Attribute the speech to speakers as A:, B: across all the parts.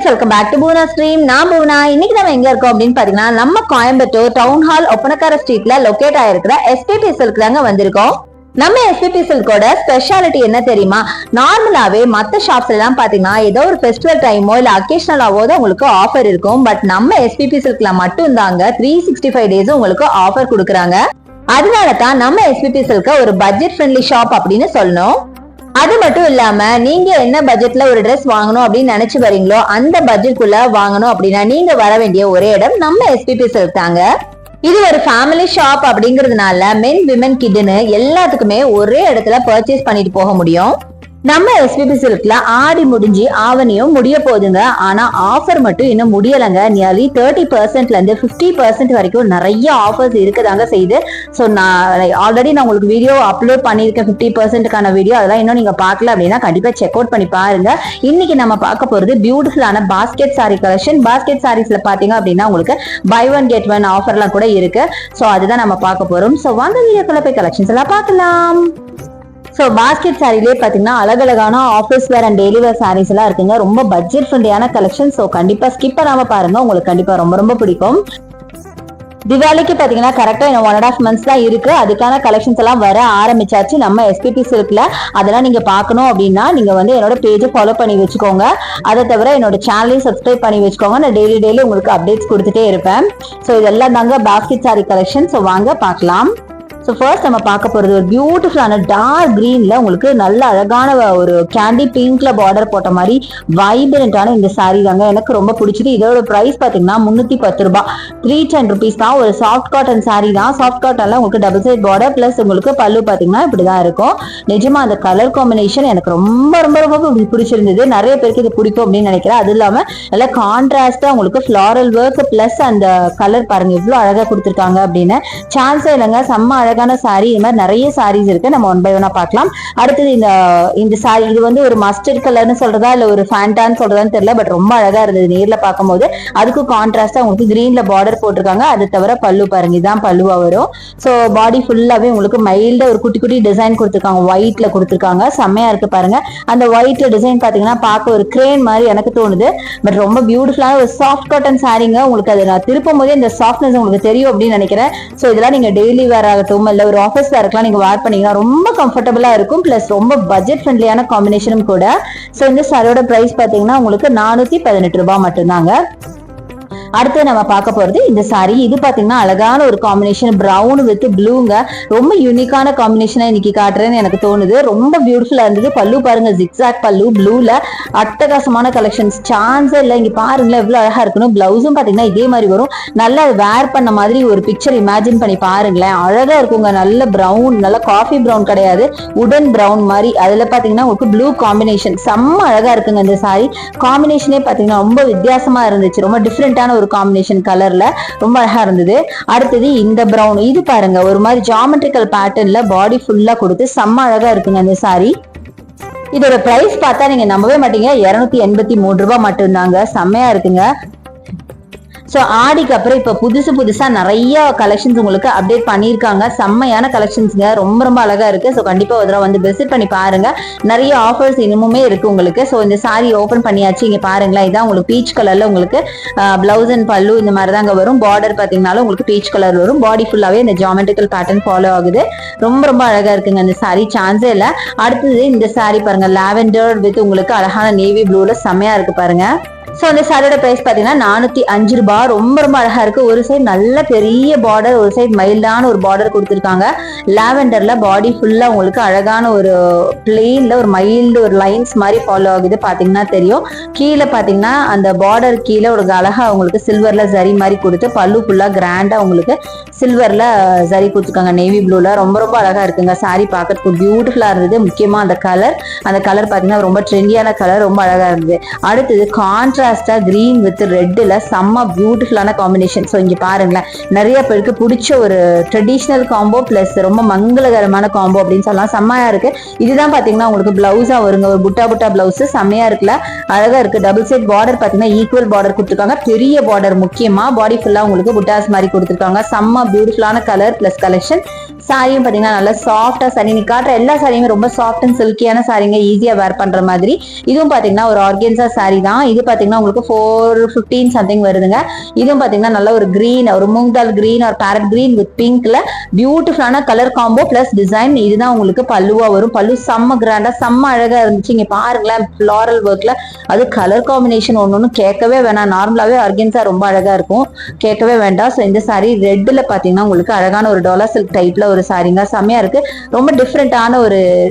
A: Friends, welcome back to Poona stream. நான் பூனா. இன்னைக்கு நம்ம எங்க இருக்கோம் அப்படின்னு பாத்தீங்கன்னா, நம்ம கோயம்புத்தூர் டவுன் ஹால் ஒப்பனக்கார ஸ்ட்ரீட்ல லொகேட் ஆயிருக்கிற எஸ்பிபி சில்க் தாங்க வந்திருக்கோம். நம்ம எஸ்பிபி சில்கோட ஸ்பெஷாலிட்டி என்ன தெரியுமா? நார்மலாவே மத்த ஷாப்ஸ்ல எல்லாம் பாத்தீங்கன்னா ஏதோ ஒரு ஃபெஸ்டிவல் டைமோ இல்ல அக்கேஷனலாவோ தான் உங்களுக்கு ஆஃபர் இருக்கும். பட் நம்ம எஸ்பிபி சில்க்ல மட்டும் தாங்க 365 டேஸ் உங்களுக்கு ஆஃபர் கொடுக்குறாங்க. அதனால தான் நம்ம எஸ்பிபி சில்க ஒரு பட்ஜெட் ஃப்ரெண்ட்லி ஷாப் அப்படின்னு சொல்லணும். அது மட்டும் இல்லாம நீங்க என்ன பட்ஜெட்ல ஒரு ட்ரெஸ் வாங்கணும் அப்படின்னு நினைச்சு வரீங்களோ அந்த பட்ஜெட்குள்ள வாங்கணும் அப்படின்னா நீங்க வர வேண்டிய ஒரே இடம் நம்ம எஸ்பிபி சில்க் தாங்க. இது ஒரு ஃபேமிலி ஷாப் அப்படிங்கறதுனால மென் விமன் கிட்னு எல்லாத்துக்குமே ஒரே இடத்துல பர்ச்சேஸ் பண்ணிட்டு போக முடியும். நம்ம எஸ்பிபி சில்க்ல ஆடி முடிஞ்சு ஆவணியும் முடிய போகுதுங்க. ஆனா ஆஃபர் மட்டும் இன்னும் முடியலைங்க. நியர்லி 30%ல இருந்து 50% வரைக்கும் நிறைய ஆஃபர்ஸ் இருக்குதாங்க செய்யுது. ஸோ நான் ஆல்ரெடி உங்களுக்கு வீடியோ அப்லோட் பண்ணியிருக்கேன் 50%க்கான வீடியோ. அதெல்லாம் இன்னும் நீங்க பார்க்கல அப்படின்னா கண்டிப்பா செக் அவுட் பண்ணி பாருங்க. இன்னைக்கு நம்ம பார்க்க போறது பியூட்டிஃபுல்லான பாஸ்கெட் சாரி கலெக்ஷன். பாஸ்கெட் சாரீஸ்ல பாத்தீங்க அப்படின்னா உங்களுக்கு பை ஒன் கெட் ஒன் ஆஃபர்லாம் கூட இருக்கு. ஸோ அதுதான் நம்ம பார்க்க போறோம். ஸோ வாங்க வீடியோக்குள்ள போய் கலெக்ஷன்ஸ் எல்லாம் பார்க்கலாம். ஸோ பாஸ்கெட் சாரிலே பார்த்தீங்கன்னா அழகழகான office wear and daily wear sarees எல்லாம் இருக்குங்க. ரொம்ப பட்ஜெட் ஃப்ரெண்ட்லியான கலெக்ஷன். ஸோ கண்டிப்பா ஸ்கிப் பண்ணாம பாருங்க, உங்களுக்கு கண்டிப்பா ரொம்ப ரொம்ப பிடிக்கும். திவாலிக்கு பாத்தீங்கன்னா கரெக்டா 1.5 months தான் இருக்கு. அதுக்கான கலெக்ஷன்ஸ் எல்லாம் வர ஆரம்பிச்சாச்சு நம்ம எஸ்பிபி சில்க்ல. அதெல்லாம் நீங்க பாக்கணும் அப்படின்னா நீங்க என்னோட பேஜை ஃபாலோ பண்ணி வச்சுக்கோங்க. அதை தவிர என்னோட சேனலையும் சப்ஸ்கிரைப் பண்ணி வச்சுக்கோங்க. நான் டெய்லி உங்களுக்கு அப்டேட்ஸ் கொடுத்துட்டே இருப்பேன். ஸோ இதெல்லாம் தாங்க பாஸ்கெட் சாரி கலெக்ஷன். ஸோ வாங்க பார்க்கலாம். ஸோ ஃபர்ஸ்ட் நம்ம பார்க்க போறது ஒரு பியூட்டிஃபுல்லான டார்க் கிரீன்ல உங்களுக்கு நல்ல அழகான ஒரு கேண்டி பிங்க்ல பார்டர் போட்ட மாதிரி வைப்ரண்டான இந்த சாரீ தாங்க எனக்கு ரொம்ப பிடிச்சது. இதோட பிரைஸ் பாத்தீங்கன்னா 310 ரூபாய், 310 rupees தான். ஒரு சாஃப்ட் காட்டன் சாரீ தான். சாஃப்ட் காட்டன்ல உங்களுக்கு டபுள் சைட் பார்டர் பிளஸ் உங்களுக்கு பல்லு பாத்தீங்கன்னா இப்படிதான் இருக்கும். நிஜமா அந்த கலர் காம்பினேஷன் எனக்கு ரொம்ப ரொம்ப ரொம்ப பிடிச்சிருந்தது. நிறைய பேருக்கு இது பிடிக்கும் அப்படின்னு நினைக்கிறேன். அது இல்லாம நல்ல கான்ட்ராஸ்டா உங்களுக்கு ஃபிளாரல் ஒர்க் பிளஸ் அந்த கலர் பாருங்க எவ்வளவு அழகா கொடுத்துருக்காங்க அப்படின்னு. சான்ஸே இல்லைங்க, செம்ம அழகான சாரி. இது மாதிரி நிறைய சாரீஸ் இருக்கு, நம்ம ஒன் பை ஒன்னா பார்க்கலாம். அடுத்தது இந்த சாரி இது ஒரு மஸ்டர்ட் கலர்னு சொல்றதா இல்ல ஒரு ஃபேண்டான்னு சொல்றதான்னு தெரியல. பட் ரொம்ப அழகா இருந்தது நேர்ல பார்க்கும்போது. அதுக்கு கான்ட்ராஸ்டா உங்களுக்கு கிரீன்ல பார்டர் போட்டிருக்காங்க. அது தவிர பல்லு பாருங்க, இதுதான் பல்லுவா வரும். ஸோ பாடி ஃபுல்லாவே உங்களுக்கு மைல்டா ஒரு குட்டி குட்டி டிசைன் கொடுத்துருக்காங்க, ஒயிட்ல கொடுத்துருக்காங்க. செம்மையா இருக்கு பாருங்க. அந்த ஒயிட் டிசைன் பாத்தீங்கன்னா பார்க்க ஒரு கிரேன் மாதிரி எனக்கு தோணுது. பட் ரொம்ப பியூட்டிஃபுல்லான ஒரு சாஃப்ட் காட்டன் சாரீங்க. உங்களுக்கு அதை நான் திருப்பும் போதே இந்த சாஃப்ட்னஸ் உங்களுக்கு தெரியும் அப்படின்னு நினைக்கிறேன். ஸோ இதெல்லாம் நீங்க டெய்லி வேர் ஆகட்டும் இல்ல ஒரு ஆஃபீஸ் வேர்க்கெல்லாம் நீங்க வேர் பண்ணீங்கன்னா ரொம்ப கம்ஃபர்டபுளா இருக்கும். பிளஸ் ரொம்ப பட்ஜெட் ஃப்ரெண்ட்லியான காம்பினேஷனும் கூட. ஸோ இந்த சாரியோட பிரைஸ் பாத்தீங்கன்னா உங்களுக்கு 418 ரூபாய் மட்டும்தாங்க. அடுத்து நம்ம பார்க்க போறது இந்த சாரி. இது பாத்தீங்கன்னா அழகான ஒரு காம்பினேஷன், பிரவுன் வித் ப்ளூங்க. ரொம்ப யூனிக்கான காம்பினேஷனா இன்னைக்கு காட்டுறேன்னு எனக்கு தோணுது. ரொம்ப பியூட்டிஃபுல்லா இருந்தது. பல்லு பாருங்க, ஜிக்ஸாக் பல்லு ப்ளூல அட்டகாசமான கலெக்ஷன்ஸ். சான்ஸே இல்லை. இங்க பாருங்களேன் எவ்வளவு அழகா இருக்கணும். பிளவுஸும் பாத்தீங்கன்னா இதே மாதிரி வரும். நல்லா வேர் பண்ண மாதிரி ஒரு பிக்சர் இமேஜின் பண்ணி பாருங்களேன். அழகா இருக்குங்க. நல்ல பிரவுன், நல்ல காஃபி பிரவுன் கிடையாது, உடன் பிரவுன் மாதிரி. அதுல பாத்தீங்கன்னா உங்களுக்கு ப்ளூ காம்பினேஷன் செம்ம அழகா இருக்குங்க. இந்த சாரி காம்பினேஷனே பாத்தீங்கன்னா ரொம்ப வித்தியாசமா இருந்துச்சு. ரொம்ப டிஃப்ரெண்டான ஒரு காம்பினேஷன் கலர்ல ரொம்ப அழகா இருந்தது. அடுத்தது இந்த பிரவுன், இது பாருங்க ஒரு மாதிரி ஜியோமெட்ரிக்கல் பேட்டர்ன்ல பாடி ஃபுல்லா கொடுத்து செம்ம அழகா இருக்குங்க இந்த சாரி. இதோட பிரைஸ் பார்த்தா நீங்க நம்பவே மாட்டீங்க, 283 ரூபாய் மட்டும்தாங்க. செம்மையா இருக்குங்க. ஸோ ஆடிக்கு அப்புறம் இப்போ புதுசா நிறைய கலெக்ஷன்ஸ் உங்களுக்கு அப்டேட் பண்ணியிருக்காங்க. செம்மையான கலெக்ஷன்ஸ்ங்க, ரொம்ப ரொம்ப அழகா இருக்கு. ஸோ கண்டிப்பா ஒரு தடவை விசிட் பண்ணி பாருங்க. நிறைய ஆஃபர்ஸ் இன்னுமே இருக்கு உங்களுக்கு. ஸோ இந்த சாரி ஓபன் பண்ணியாச்சு. இங்க பாருங்களேன், இதான் உங்களுக்கு பீச் கலர்ல உங்களுக்கு பிளவுஸ் அண்ட் பல்லு இந்த மாதிரி தாங்க வரும். பார்டர் பாத்தீங்கன்னாலும் உங்களுக்கு பீச் கலர் வரும். பாடி ஃபுல்லாவே இந்த ஜியோமெட்ரிக்கல் பேட்டர்ன் ஃபாலோ ஆகுது. ரொம்ப ரொம்ப அழகா இருக்குங்க இந்த சாரி, சான்ஸே இல்லை. அடுத்தது இந்த சாரி பாருங்க, லாவெண்டர் வித் உங்களுக்கு அழகான நேவி ப்ளூல செம்மையா இருக்கு பாருங்க. ஸோ அந்த சாரியோட பிரைஸ் பார்த்தீங்கன்னா 405 ரூபாய். ரொம்ப ரொம்ப அழகா இருக்கு. ஒரு சைடு நல்ல பெரிய பார்டர், ஒரு சைடு மைல்டான ஒரு பார்டர் கொடுத்துருக்காங்க. லாவெண்டர்ல பாடி ஃபுல்லா உங்களுக்கு அழகான ஒரு பிளெயின்ல ஒரு மைல்டு ஒரு லைன்ஸ் மாதிரி ஃபாலோ ஆகுது. பாத்தீங்கன்னா தெரியும். கீழே பாத்தீங்கன்னா அந்த பார்டர் கீழே ஒரு அழகா உங்களுக்கு சில்வர்ல ஜரி மாதிரி கொடுத்து பல்லு ஃபுல்லா கிராண்டா உங்களுக்கு சில்வர்ல ஜரி கொடுத்துருக்காங்க நேவி ப்ளூல. ரொம்ப ரொம்ப அழகா இருக்குங்க. சாரி பார்க்கறதுக்கு பியூட்டிஃபுல்லா இருந்தது. முக்கியமா அந்த கலர் பாத்தீங்கன்னா ரொம்ப ட்ரெண்டியான கலர், ரொம்ப அழகா இருந்தது. அடுத்தது கான்ட்ராஸ்டா கிரீன் வித் ரெட்ல செம்ம பியூட்டிஃபுல்லான காம்பினேஷன். ஸோ இங்க பாருங்களேன், நிறைய பேருக்கு பிடிச்ச ஒரு ட்ரெடிஷ்னல் காம்போ பிளஸ் ரொம்ப மங்களகரமான காம்போ அப்படின்னு சொல்லலாம். செம்மையா இருக்கு. இதுதான் பாத்தீங்கன்னா உங்களுக்கு பிளவுஸா வருங்க, ஒரு புட்டா பிளவுஸ் செம்மையா இருக்குல்ல, அழகா இருக்கு. டபுள் சைட் பார்டர் பாத்தீங்கன்னா ஈக்குவல் பார்டர் கொடுத்துருக்காங்க, பெரிய பார்டர். முக்கியமா பாடி ஃபுல்லா உங்களுக்கு புட்டாஸ் மாதிரி கொடுத்துருக்காங்க. செம்ம பியூட்டிஃபுல்லான கலர் பிளஸ் கலெக்ஷன். சாரியும் பாத்தீங்கன்னா நல்லா சாஃப்டா சாரி, நீ காட்டுற எல்லா சாரியுமே ரொம்ப சாஃப்ட் அண்ட் சில்கியான சாரிங்க, ஈஸியா வேர் பண்ற மாதிரி. இதுவும் பாத்தீங்கன்னா ஒரு ஆர்கென்சா சாரி தான். இது பாத்தீங்கன்னா உங்களுக்கு 415 சம்திங் வருதுங்க. இதுவும் பாத்தீங்கன்னா நல்ல ஒரு கிரீன், ஒரு மூங்கால் கிரீன் ஒரு பேரட் கிரீன் வித் பிங்க்ல பியூட்டிஃபுல்லான கலர் காம்போ பிளஸ் டிசைன். இதுதான் உங்களுக்கு பல்லுவா வரும். பல்லு செம்ம கிராண்டா செம்ம அழகா இருந்துச்சு. இங்க பாருங்களேன், ஃபிளாரல் ஒர்க்ல அது கலர் காம்பினேஷன் ஒன்னு கேட்கவே வேணாம். நார்மலாவே ஆர்கென்சா ரொம்ப அழகா இருக்கும், கேட்கவே வேண்டாம். ஸோ இந்த சாரி ரெட்ல பாத்தீங்கன்னா உங்களுக்கு அழகான ஒரு டாலர் சில்க் டைப்ல ஒரு சாரிங்க, செம்மையா இருக்கு. ரொம்ப டிஃப்ரெண்டான ஒரு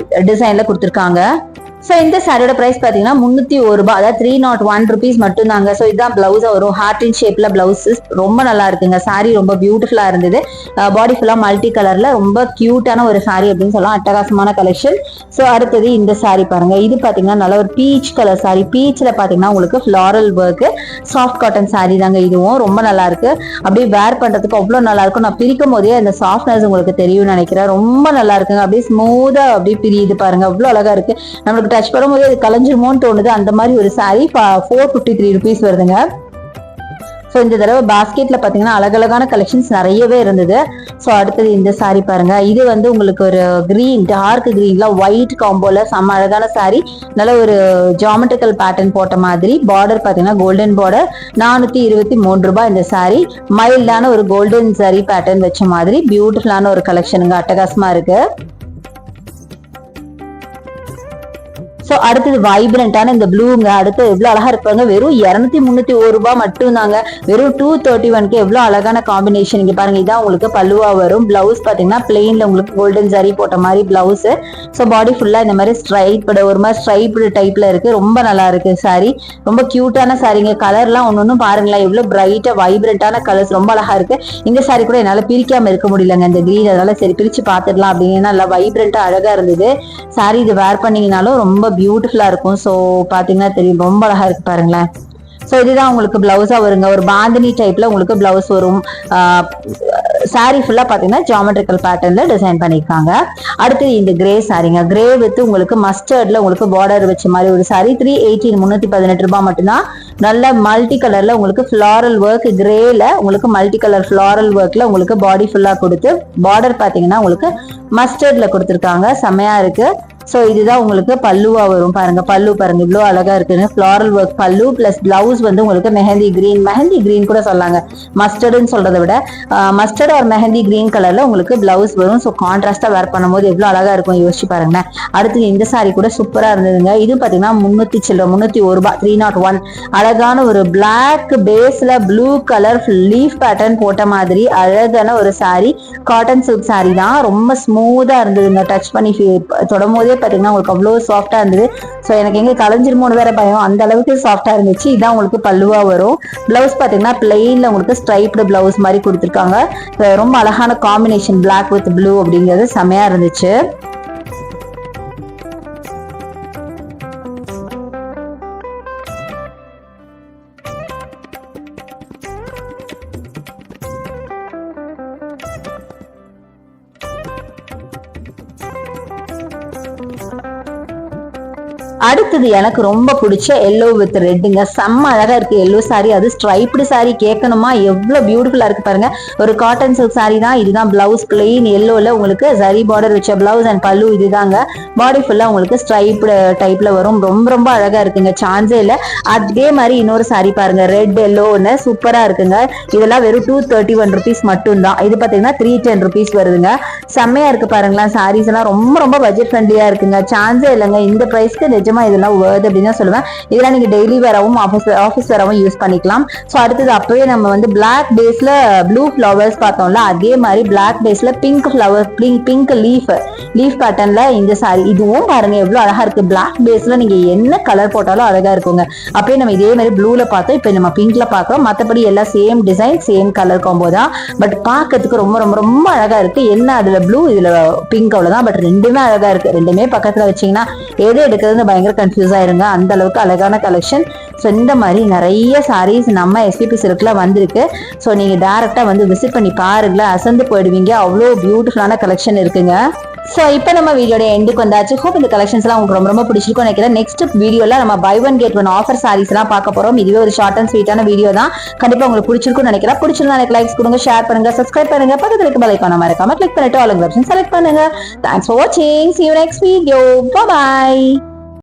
A: டிசைன்ல கொடுத்துருக்காங்க. ஸோ இந்த சாரியோட பிரைஸ் பாத்தீங்கன்னா 301 ரூபாய், அதாவது 301 rupees மட்டும் தாங்க. ஸோ இதுதான் பிளவுஸா வரும், ஹார்ட் இன் ஷேப்ல பிளவுஸ். ரொம்ப நல்லா இருக்குங்க சாரி, ரொம்ப பியூட்டிஃபுல்லா இருந்தது. பாடி ஃபுல்லா மல்டி கலர்ல ரொம்ப கியூட்டான ஒரு சாரி அப்படின்னு சொல்லலாம், அட்டகாசமான கலெக்ஷன். ஸோ அடுத்தது இந்த சாரி பாருங்க, இது பாத்தீங்கன்னா நல்ல ஒரு பீச் கலர் சாரி. பீச்ல பாத்தீங்கன்னா உங்களுக்கு floral work, soft cotton sorry தாங்க. இதுவும் ரொம்ப நல்லா இருக்கு, அப்படியே வேர் பண்றதுக்கு அவ்வளவு நல்லா இருக்கும். நான் பிரிக்கும் போதே அந்த சாஃப்ட்னஸ் உங்களுக்கு தெரியும்னு நினைக்கிறேன். ரொம்ப நல்லா இருக்குங்க, அப்படியே ஸ்மூதா அப்படியே பிரியுது பாருங்க, அவ்வளவு அழகா இருக்கு. நம்மளுக்கு டச் பண்ணும்போது அது கலைஞ்சிருமோன்னு தோணுது. அந்த மாதிரி ஒரு சாரி 453 rupees வருதுங்க. ஸோ இந்த தடவை பாஸ்கெட்ல பாத்தீங்கன்னா அழகழகான கலெக்ஷன்ஸ் நிறையவே இருந்தது. ஸோ அடுத்தது இந்த சாரி பாருங்க, இது வந்து உங்களுக்கு ஒரு கிரீன், டார்க் கிரீன்ல ஒயிட் காம்போல செம்ம அழகான சாரி. நல்ல ஒரு ஜாமெட்ரிக்கல் பேட்டர்ன் போட்ட மாதிரி. பார்டர் பாத்தீங்கன்னா கோல்டன் பார்டர், 423 ரூபாய் இந்த சாரி. மைல்டான ஒரு கோல்டன் சாரி பேட்டர்ன் வச்ச மாதிரி பியூட்டிஃபுல்லான ஒரு கலெக்ஷனுங்க, அட்டகாசமா இருக்கு. ஸோ அடுத்தது வைப்ரண்டான இந்த ப்ளூங்க, அடுத்து எவ்வளவு அழகா இருப்பாங்க. வெறும் 231 ரூபாய் மட்டும் தாங்க, வெறும் 231க்கு எவ்வளவு அழகான காம்பினேஷன். இங்க பாருங்க, இதான் உங்களுக்கு பல்லுவா வரும். பிளவுஸ் பாத்தீங்கன்னா பிளெயின்ல உங்களுக்கு கோல்டன் ஜரி போட்ட மாதிரி பிளவுஸ். ஸோ பாடி ஃபுல்லா இந்த மாதிரி ஸ்ட்ரைப்டு, ஒரு மாதிரி ஸ்ட்ரைப்டு டைப்ல இருக்கு, ரொம்ப நல்லா இருக்கு சாரி. ரொம்ப கியூட்டான சாரிங்க. கலர்லாம் ஒன்னொன்னு பாருங்களேன், எவ்வளவு பிரைட்டா வைப்ரண்டான கலர்ஸ், ரொம்ப அழகா இருக்கு. இந்த சாரி கூட என்னால பிரிக்காம இருக்க முடியலங்க, இந்த கிரீன். அதனால சரி பிரிச்சு பாத்துடலாம் அப்படின்னு, நல்லா வைப்ரண்டா அழகா இருந்தது சாரி. இது வேர் பண்ணீங்கனாலும் ரொம்ப பியூட்டிஃபுல்லா இருக்கும். ஸோ பாத்தீங்கன்னா தெரியும், ரொம்ப அழகா இருக்கு பாருங்களேன். ஸோ இதுதான் உங்களுக்கு பிளவுஸா வருங்க, ஒரு பாந்தினி டைப்ல உங்களுக்கு பிளவுஸ் வரும். சாரி ஃபுல்லா பாத்தீங்கன்னா ஜாமெட்ரிக்கல் பேட்டர்ன்ல டிசைன் பண்ணிருக்காங்க. அடுத்து இந்த கிரே சாரிங்க, கிரே வித் உங்களுக்கு மஸ்டர்ட்ல உங்களுக்கு பார்டர் வச்ச மாதிரி ஒரு சாரி. 318 ரூபாய் மட்டும்தான். நல்ல மல்டி கலர்ல உங்களுக்கு ஃபிளாரல் ஒர்க், கிரேல உங்களுக்கு மல்டி கலர் ஃபிளாரல் ஒர்க்ல உங்களுக்கு பாடி ஃபுல்லா கொடுத்து, பார்டர் பாத்தீங்கன்னா உங்களுக்கு மஸ்டர்ட்ல கொடுத்துருக்காங்க, செமையா இருக்கு. ஸோ இதுதான் உங்களுக்கு பல்லுவா வரும். பாருங்க பல்லு பாருங்க, இவ்வளோ அழகா இருக்குன்னு. ஃபிளாரல் ஒர்க் பல்லு பிளஸ் பிளவுஸ் வந்து உங்களுக்கு மெஹந்தி கிரீன் கூட சொல்லாங்க, மஸ்டர்டுன்னு சொல்றதை விட மஸ்டர்ட் ஒரு மெஹந்தி கிரீன் கலர்ல உங்களுக்கு பிளவுஸ் வரும். ஸோ கான்ட்ராஸ்டா வேர் பண்ணும்போது எவ்வளவு அழகா இருக்கும் யோசிச்சு பாருங்க. அடுத்து இந்த சாரி கூட சூப்பரா இருந்ததுங்க. இது பாத்தீங்கன்னா 301 ரூபாய், 301. அழகான ஒரு பிளாக் பேஸ்ல ப்ளூ கலர் லீஃப் பேட்டர்ன் போட்ட மாதிரி அழகான ஒரு சாரி. காட்டன் சில்க் சாரி தான், ரொம்ப ஸ்மூதா இருந்ததுங்க. டச் பண்ணி தொடும் போதே பாத்தீங்கன்னா உங்களுக்கு அவ்வளவு சாஃப்டா இருந்தது. ஸோ எனக்கு எங்க கலைஞ்சிருமோன்னு வேற பயம், அந்த அளவுக்கு சாஃப்டா இருந்துச்சு. இதான் உங்களுக்கு பல்லுவா வரும். பிளவுஸ் பாத்தீங்கன்னா பிளெயின்ல உங்களுக்கு ஸ்ட்ரைப்டு பிளவுஸ் மாதிரி கொடுத்துருக்காங்க. ரொம்ப அழகான காம்பினேஷன், பிளாக் வித் ப்ளூ அப்படிங்கிறது செமையா இருந்துச்சு. அடுத்தது எனக்கு ரொம்ப பிடிச்ச எல்லோ வித் ரெட்டுங்க, செம்ம அழகா இருக்கு எல்லோ சாரி. அது ஸ்ட்ரைப்டு சாரி, கேட்கணுமா எவ்வளவு பியூட்டிஃபுல்லா இருக்கு பாருங்க. ஒரு காட்டன் சில்க் சாரி தான். இதுதான் பிளவுஸ், பிளெயின் எல்லோல உங்களுக்கு ஜரி பார்டர் வச்ச பிளவுஸ் அண்ட் பல்லு இதுதாங்க. பாடி ஃபுல்லா உங்களுக்கு ஸ்ட்ரைப்டு டைப்ல வரும். ரொம்ப ரொம்ப அழகா இருக்குங்க, சான்ஸே இல்ல. அதே மாதிரி இன்னொரு சாரி பாருங்க, ரெட் எல்லோன்னு சூப்பரா இருக்குங்க. இதெல்லாம் வெறும் 231 rupees மட்டும் தான். இது பாத்தீங்கன்னா 310 rupees வருதுங்க. செம்மையா இருக்கு பாருங்களேன். சாரீஸ் எல்லாம் ரொம்ப ரொம்ப பட்ஜெட் ஃப்ரெண்ட்லியா இருக்குங்க, சான்ஸே இல்லைங்க. இந்த பிரைஸ்க்கு நிஜமா இதெல்லாம் வேர்த் அப்படின்னு தான் சொல்லுவேன். இதெல்லாம் நீங்க டெய்லி வேறவும் ஆஃபீஸ் வேறவும் யூஸ் பண்ணிக்கலாம். ஸோ அடுத்தது அப்பவே நம்ம வந்து பிளாக் பேஸ்ல ப்ளூ ஃபிளவர்ஸ் பார்த்தோம்ல, அதே மாதிரி பிளாக் பேஸ்ல பிங்க் ஃபிளவர், பிங்க் லீஃப் பேட்டர்ன்ல இந்த சாரி. இதுவும் பாருங்க எவ்வளவு அழகா இருக்கு. பிளாக் பேஸ்ல நீங்க என்ன கலர் போட்டாலும் அழகா இருக்குங்க. அப்படியே நம்ம இதே மாதிரி ப்ளூல பார்த்தோம், இப்போ நம்ம பிங்க்ல பார்க்கிறோம். மற்றபடி எல்லாம் same design, same colour combo தான். பட் பார்க்கறதுக்கு ரொம்ப ரொம்ப ரொம்ப அழகா இருக்கு. என்ன அதுல ப்ளூ, இதுல பிங்க், அவ்வளவுதான். பட் ரெண்டுமே அழகா இருக்கு. ரெண்டுமே பக்கத்துல வச்சீங்கன்னா எது எடுக்கிறதுன்னு பயங்கர கன்ஃபியூஸ் ஆயிருங்க, அந்த அளவுக்கு அழகான கலெக்ஷன். ஸோ இந்த மாதிரி நிறைய சாரீஸ் நம்ம எஸ்பிபி சில்க்ல வந்திருக்கு. ஸோ நீங்க டைரக்டா வந்து விசிட் பண்ணி பாருங்களேன், அசந்து போயிடுவீங்க. அவ்வளோ பியூட்டிஃபுல்லான கலெக்ஷன் இருக்குங்க. சோ இப்போ நம்ம வீடியோட எண்டுக்கு வந்தாச்சு. ஹோப் இந்த கலெக்ஷன்ஸ் எல்லாம் உங்களுக்கு ரொம்ப ரொம்ப பிடிச்சிருக்கும் நினைக்கிறேன். நெக்ஸ்ட் வீடியோல நம்ம buy one get one offer sarees எல்லாம் பார்க்க போறோம். இதுவே ஒரு ஷார்ட் அண்ட் ஸ்வீட்டான வீடியோ தான். கண்டிப்பா உங்களுக்கு பிடிச்சிருக்கும் நினைக்கிறேன். பிடிச்சிருந்தா எனக்கு லைக்ஸ் கொடுங்க, ஷேர் பண்ணுங்க, சப்ஸ்கிரைப் பண்ணுங்க, பக்கத்துல இருக்க பெல் ஐகானை மறக்காம கிளிக் பண்ணிட்டு ஆல் ஆப்ஷன் செலக்ட் பண்ணுங்க. தேங்க்ஸ் ஃபார் வாட்சிங். See you next video. Bye bye.